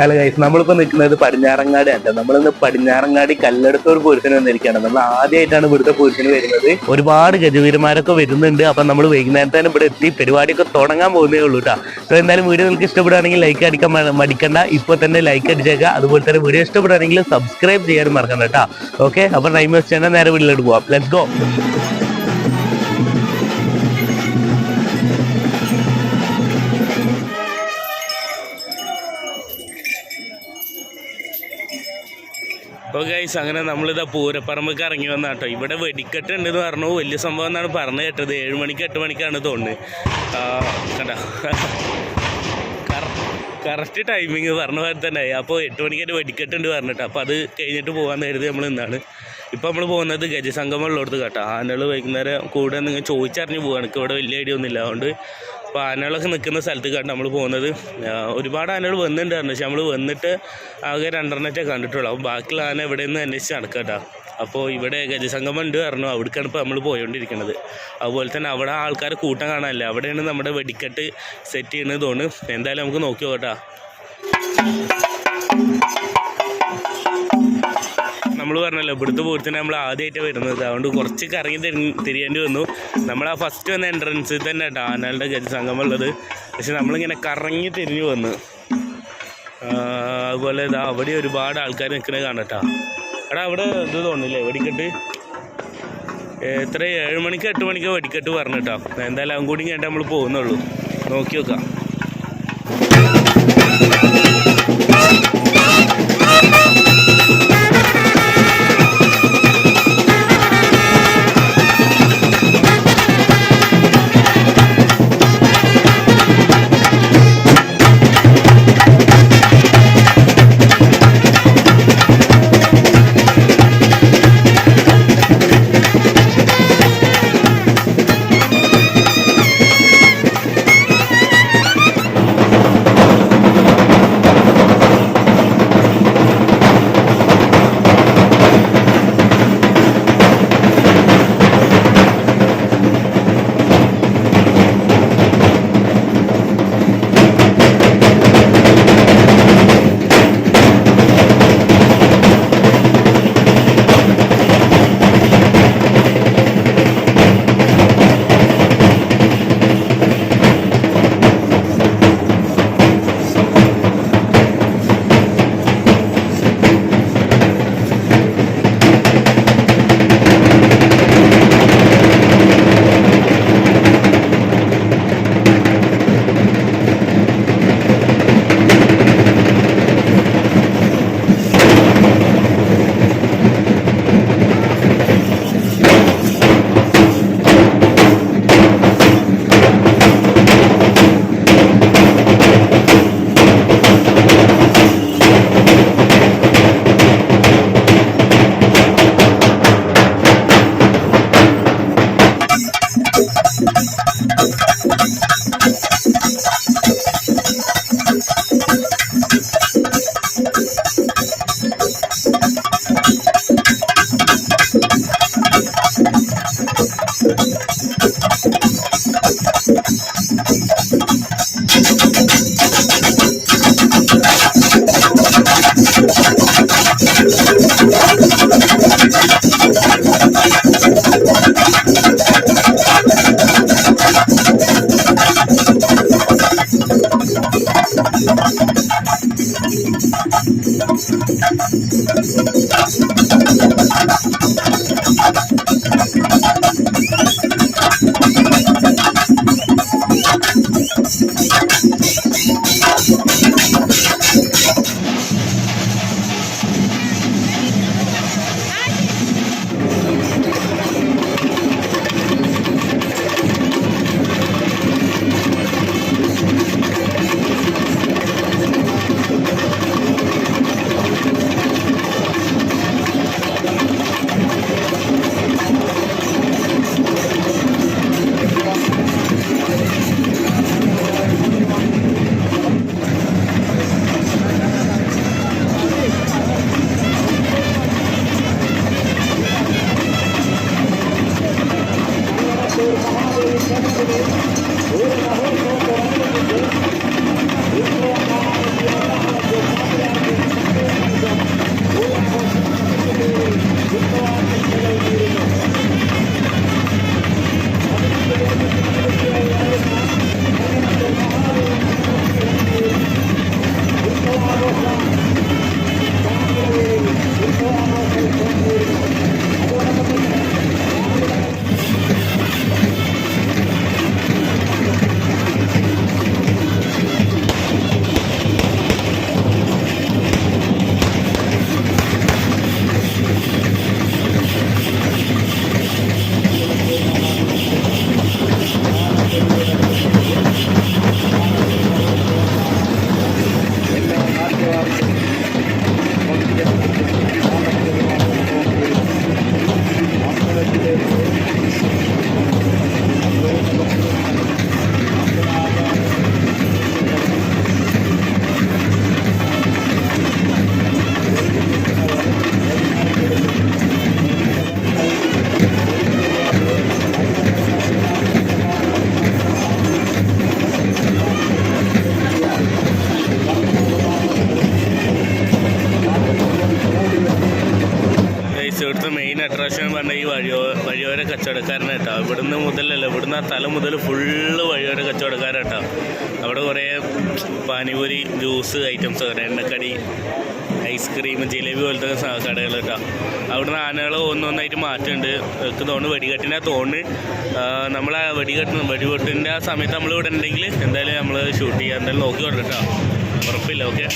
Hello guys, നമ്മളിപ്പോൾ നിൽക്കുന്നത് പടിഞ്ഞാറങ്ങാടി അല്ല. നമ്മളിന്ന് പടിഞ്ഞാറങ്ങാടി കല്ലെടുത്തൂർ പൂരത്തിന് വന്നിരിക്കുകയാണ്. നമ്മൾ ആദ്യമായിട്ടാണ് ഇവിടുത്തെ പൂരത്തിന് വരുന്നത്. ഒരുപാട് ഗജവീരന്മാരൊക്കെ വരുന്നുണ്ട്. അപ്പം നമ്മൾ വൈകുന്നേരത്തേനും ഇവിടെ എത്തി പരിപാടിയൊക്കെ തുടങ്ങാൻ പോകുന്നേ ഉള്ളൂ കേട്ടോ. അപ്പോൾ എന്തായാലും വീഡിയോ നിങ്ങൾക്ക് ഇഷ്ടപ്പെടുകയാണെങ്കിൽ ലൈക്ക് അടിക്കാൻ മടിക്കണ്ട. ഇപ്പോൾ തന്നെ ലൈക്ക് അടിച്ചേക്കുക. അതുപോലെ തന്നെ വീഡിയോ ഇഷ്ടപ്പെടുകയാണെങ്കിൽ സബ്സ്ക്രൈബ് ചെയ്യാനും മറക്കണ്ട കേട്ടോ. ഓക്കെ, അപ്പോൾ ടൈം വെച്ച് തന്നെ നേരെ വീട്ടിലോട്ട് പോവാം. Let's go. അപ്പോൾ ഗൈസ്, അങ്ങനെ നമ്മളിതാ പൂരപ്പറമ്പൊക്കെ ഇറങ്ങി വന്ന കേട്ടോ. ഇവിടെ വെടിക്കെട്ട് ഉണ്ടെന്ന് പറഞ്ഞു. വലിയ സംഭവം എന്നാണ് പറഞ്ഞു കേട്ടത്. 7 മണിക്ക് 8 മണിക്കാണ് തോന്നുന്നത്. കണ്ട കറക്റ്റ് ടൈമിങ് പറഞ്ഞ പോലെ തന്നെ. അപ്പോൾ 8 മണിക്കായിട്ട് വെടിക്കെട്ടുണ്ട് പറഞ്ഞിട്ട്. അപ്പോൾ അത് കഴിഞ്ഞിട്ട് പോകാമെന്ന് കരുതി നമ്മൾ ഇന്നാണ്. ഇപ്പോൾ നമ്മൾ പോകുന്നത് ഗജസംഗമം ഉള്ളിടത്ത് കേട്ടോ. ആനകൾ വൈകുന്നേരം കൂടെ നിങ്ങൾ ചോദിച്ചറിഞ്ഞ് പോവുകയാണ്. എനിക്ക് ഇവിടെ വലിയ ഐഡിയ ഒന്നുമില്ല. അതുകൊണ്ട് അപ്പോൾ ആനകളൊക്കെ നിൽക്കുന്ന സ്ഥലത്ത് കേട്ടോ നമ്മൾ പോകുന്നത്. ഒരുപാട് ആനകൾ വന്നിട്ടുണ്ടായിരുന്നു. പക്ഷെ നമ്മൾ വന്നിട്ട് ആകെ 2 കണ്ടിട്ടുള്ളൂ. അപ്പോൾ ബാക്കിയുള്ള ആന ഇവിടെ നിന്ന് അന്വേഷിച്ച് നടക്കാം കേട്ടോ. അപ്പോൾ ഇവിടെ ഗജസംഗമം ഉണ്ട് പറഞ്ഞു. അവിടേക്കാണ് ഇപ്പോൾ നമ്മൾ പോയിക്കൊണ്ടിരിക്കുന്നത്. അതുപോലെ തന്നെ അവിടെ ആൾക്കാർ കൂട്ടം കാണാനല്ലേ, അവിടെയാണ് നമ്മുടെ വെടിക്കെട്ട് സെറ്റ് ചെയ്യുന്നത് തോന്നുന്നു. എന്തായാലും നമുക്ക് നോക്കി നോക്കട്ടോ. നമ്മൾ പറഞ്ഞല്ലോ ഇവിടുത്തെ പൂരത്തിന് നമ്മൾ ആദ്യമായിട്ട് വരുന്നത്. അതുകൊണ്ട് കുറച്ച് കറങ്ങി തിരിയേണ്ടി വന്നു. നമ്മൾ ആ ഫസ്റ്റ് വന്ന എൻട്രൻസിൽ തന്നെ കേട്ടോ ആനകളുടെ ഗജസംഗമം ഉള്ളത്. പക്ഷെ നമ്മളിങ്ങനെ കറങ്ങി തിരിഞ്ഞു വന്നു. അതുപോലെ ഇതാ അവിടെ ഒരുപാട് ആൾക്കാർ നിൽക്കുന്നത് കാണട്ടോ. എടാ അവിടെ ഇത് തോന്നില്ലേ വെടിക്കെട്ട്? എത്ര 7 മണിക്ക് 8 മണിക്ക് വെടിക്കെട്ട് പറഞ്ഞിട്ടോ. എന്തായാലും അതും കൂടി കഴിഞ്ഞിട്ട് നമ്മൾ പോകുന്നുള്ളൂ. നോക്കി നോക്കാം. പിന്നെ അട്രാക്ഷൻ പറഞ്ഞ ഈ വഴിയോര കച്ചവടക്കാരനെ കേട്ടോ. ഇവിടുന്ന് മുതലല്ല, ഇവിടുന്ന് ആ തല മുതൽ ഫുള്ള് വഴിയോര കച്ചവടക്കാരാട്ടോ. അവിടെ കുറേ പാനിപൂരി, ജ്യൂസ് ഐറ്റംസ്, എണ്ണക്കടി, ഐസ്ക്രീം, ജിലേബി പോലത്തെ കടകൾ കേട്ടോ. അവിടുന്ന് ആനകൾ ഒന്നൊന്നായിട്ട് മാറ്റുന്നുണ്ട്. എനിക്ക് തോന്നുന്നു വെടികെട്ടിനെ തോന്നുന്നു. നമ്മൾ ആ വെടിവെട്ടിൻ്റെ ആ സമയത്ത് നമ്മൾ ഇവിടെ ഉണ്ടെങ്കിൽ എന്തായാലും നമ്മൾ ഷൂട്ട് ചെയ്യാം. എന്തായാലും നോക്കി കൊണ്ടിട്ടോ, ഉറപ്പില്ല. ഓക്കെ.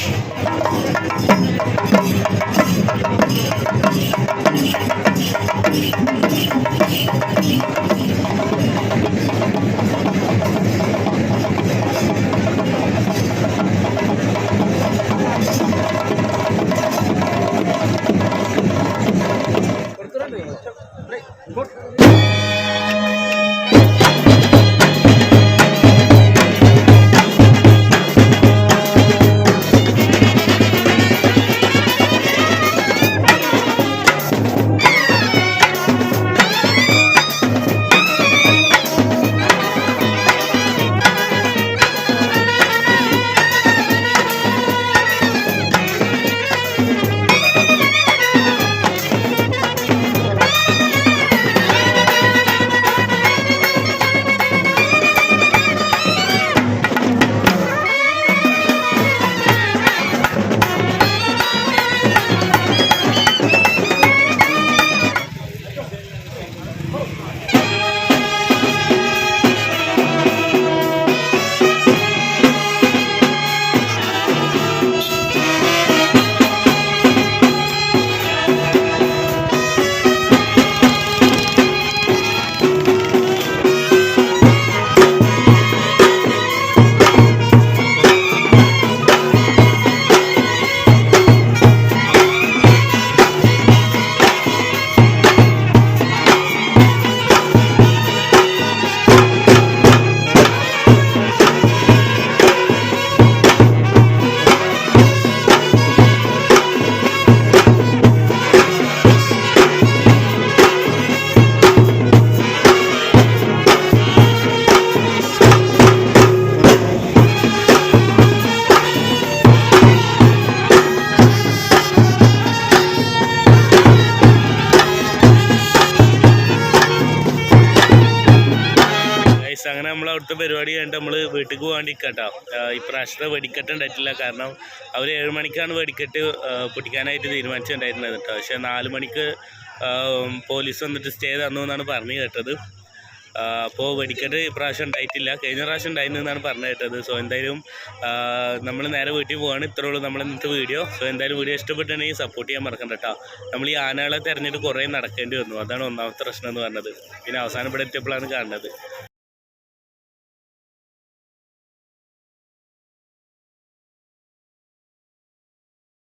അങ്ങനെ നമ്മൾ അവിടുത്തെ പരിപാടി കഴിഞ്ഞിട്ട് നമ്മൾ വീട്ടിൽ പോകാൻ നിൽക്കട്ടോ. ഇപ്രാവശ്യത്തെ വെടിക്കെട്ട് ഉണ്ടായിട്ടില്ല. കാരണം അവർ 7 മണിക്കാണ് വെടിക്കെട്ട് പൊട്ടിക്കാനായിട്ട് തീരുമാനിച്ചിട്ടുണ്ടായിരുന്നത് കേട്ടോ. പക്ഷേ 4 മണിക്ക് പോലീസ് വന്നിട്ട് സ്റ്റേ തന്നു എന്നാണ് പറഞ്ഞു കേട്ടത്. അപ്പോൾ വെടിക്കെട്ട് ഇപ്രാവശ്യം ഉണ്ടായിട്ടില്ല. കഴിഞ്ഞ പ്രാവശ്യം ഉണ്ടായിരുന്നു എന്നാണ് പറഞ്ഞു കേട്ടത്. സോ എന്തായാലും നമ്മൾ നേരെ വീട്ടിൽ പോവാണ്. ഇത്രേ ഉള്ളൂ നമ്മൾ ഇന്നത്തെ വീഡിയോ. സോ എന്തായാലും വീഡിയോ ഇഷ്ടപ്പെട്ടുണ്ടെങ്കിൽ സപ്പോർട്ട് ചെയ്യാൻ മറക്കണ്ട കേട്ടോ. നമ്മൾ ഈ ആനകളെ തിരഞ്ഞിട്ട് കുറേ നടക്കേണ്ടി വന്നു. അതാണ് ഒന്നാമത്തെ പ്രശ്നം എന്ന് പറഞ്ഞത്. പിന്നെ അവസാനം ഇവിടെ എത്തിയപ്പോഴാണ് കാണുന്നത്.